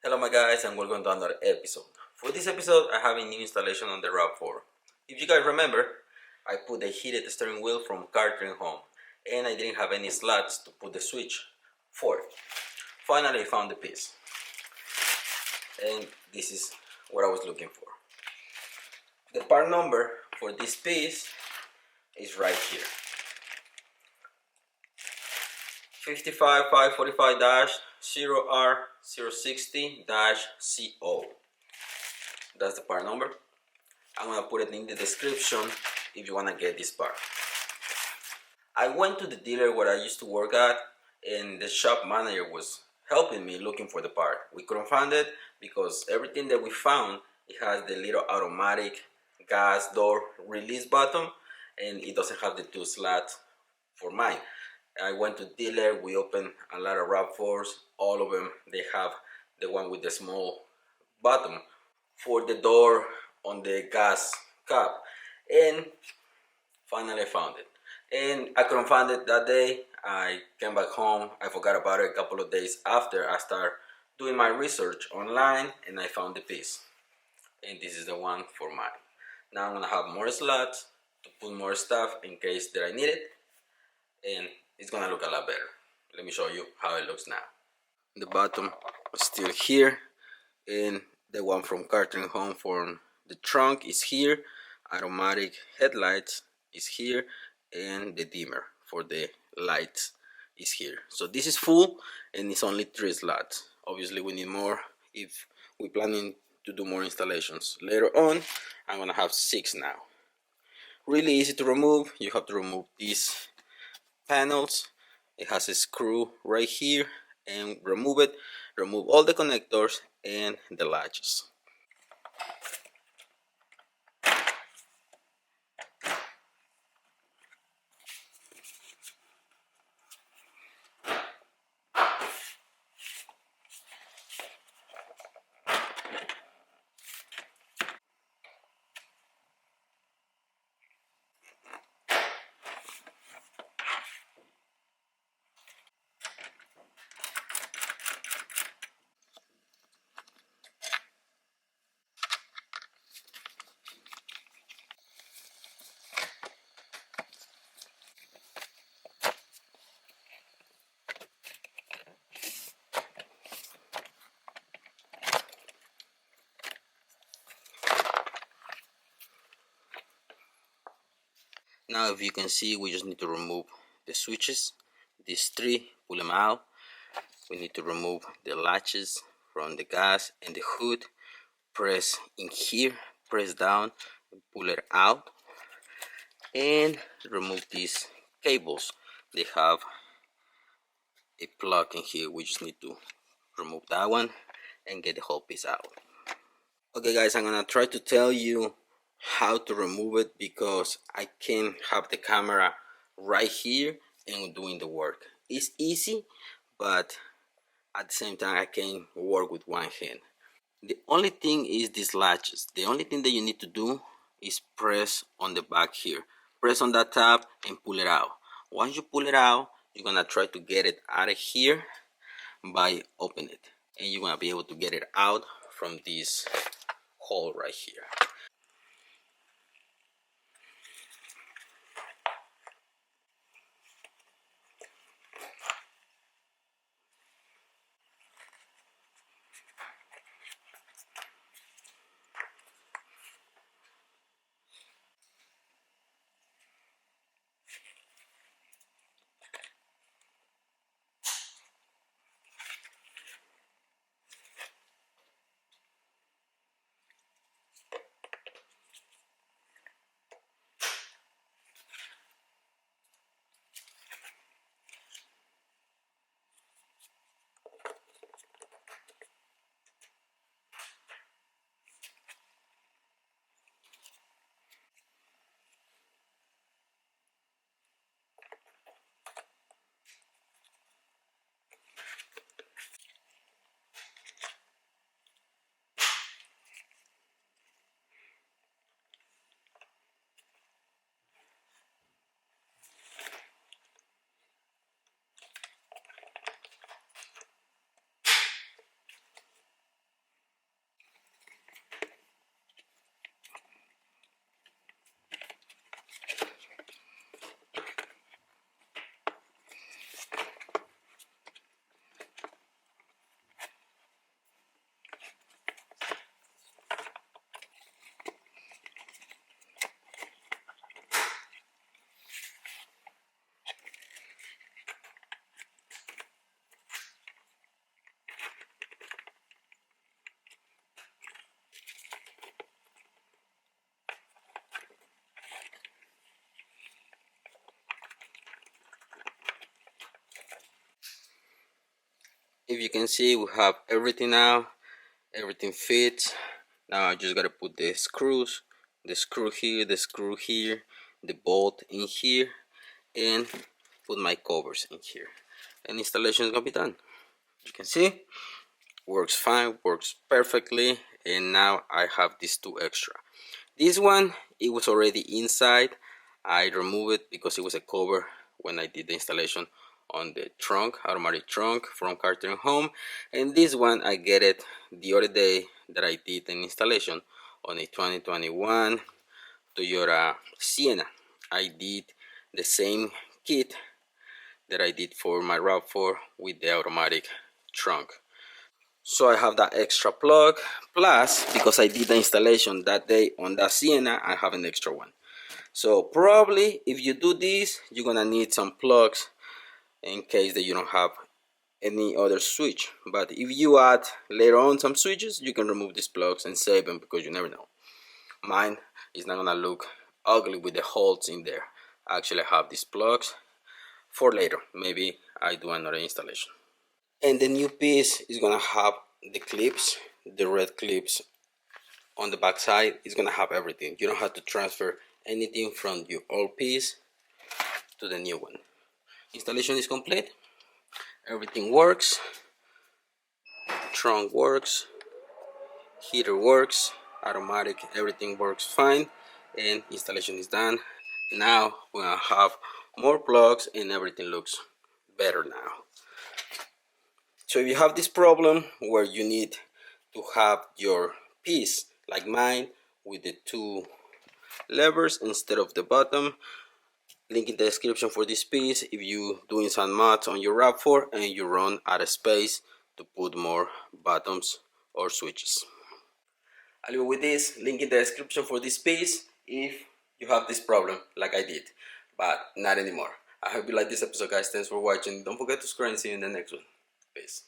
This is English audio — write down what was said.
Hello my guys and welcome to another episode. For this episode I have a new installation on the RAV4. If you guys remember, I put the heated steering wheel from Cartrimhome and I didn't have any slots to put the switch for it. Finally I found the piece and this is what I was looking for. The part number for this piece is right here. 55545-0R060-CO. That's the part number. I'm gonna put it in the description if you wanna get this part. I went to the dealer where I used to work at, and the shop manager was helping me looking for the part. We couldn't find it because everything that we found, it has the little automatic gas door release button, and it doesn't have the two slots for mine. I went to dealer, we opened a lot of RAV4s, all of them, they have the one with the small button for the door on the gas cap, and finally I found it. And I couldn't find it that day. I came back home, I forgot about it a couple of days after I started doing my research online, and I found the piece. And this is the one for mine. Now I'm gonna have more slots to put more stuff in case that I need it, and it's gonna look a lot better. Let me show you how it looks now. The bottom is still here, and the one from Cartrimhome for the trunk is here. Automatic headlights is here, and the dimmer for the lights is here. So this is full and it's only 3 slots. Obviously we need more if we're planning to do more installations later on. I'm gonna have 6 now. Really easy to remove. You have to remove these panels. It has a screw right here, and remove it. Remove all the connectors and the latches. Now if you can see, we just need to remove the switches, these 3, pull them out. We need to remove the latches from the gas and the hood. Press in here, press down, pull it out, and remove these cables. They have a plug in here. We just need to remove that one and get the whole piece out. Okay guys, I'm gonna try to tell you how to remove it because I can't have the camera right here and doing the work. It's easy, but at the same time I can work with one hand. The only thing is these latches. The only thing that you need to do is press on the back here. Press on that tab and pull it out. Once you pull it out, you're gonna try to get it out of here by opening it, and you're gonna be able to get it out from this hole right here. if you can see, we have everything now. Everything fits. Now I just gotta put the screws, the screw here, the screw here, the bolt in here, and put my covers in here, and installation is gonna be done. You can see, works fine, works perfectly. And now I have these two extra. This one, it was already inside. I removed it because it was a cover when I did the installation on the trunk, automatic trunk from Cartrimhome. And this one, I get it the other day that I did an installation on a 2021 Toyota Sienna. I did the same kit that I did for my RAV4 with the automatic trunk. So I have that extra plug, plus because I did the installation that day on that Sienna, I have an extra one. So probably if you do this, you're gonna need some plugs in case that you don't have any other switch. But if you add later on some switches, you can remove these plugs and save them, because you never know. Mine is not gonna look ugly with the holes in there. I actually have these plugs for later. Maybe I do another installation. And the new piece is gonna have the clips, the red clips on the back side. Is gonna have everything. You don't have to transfer anything from your old piece to the new one. Installation is complete. Everything works. Trunk works. Heater works. Automatic. Everything works fine. And installation is done. Now we're gonna have more plugs and everything looks better now. So if you have this problem where you need to have your piece like mine with the two levers instead of the bottom, link in the description for this piece. If you doing some mods on your RAV4 and you run out of space to put more buttons or switches, I'll leave it with this. Link in the description for this piece if you have this problem like I did, but not anymore. I hope you like this episode, guys. Thanks for watching. Don't forget to subscribe and see you in the next one. Peace.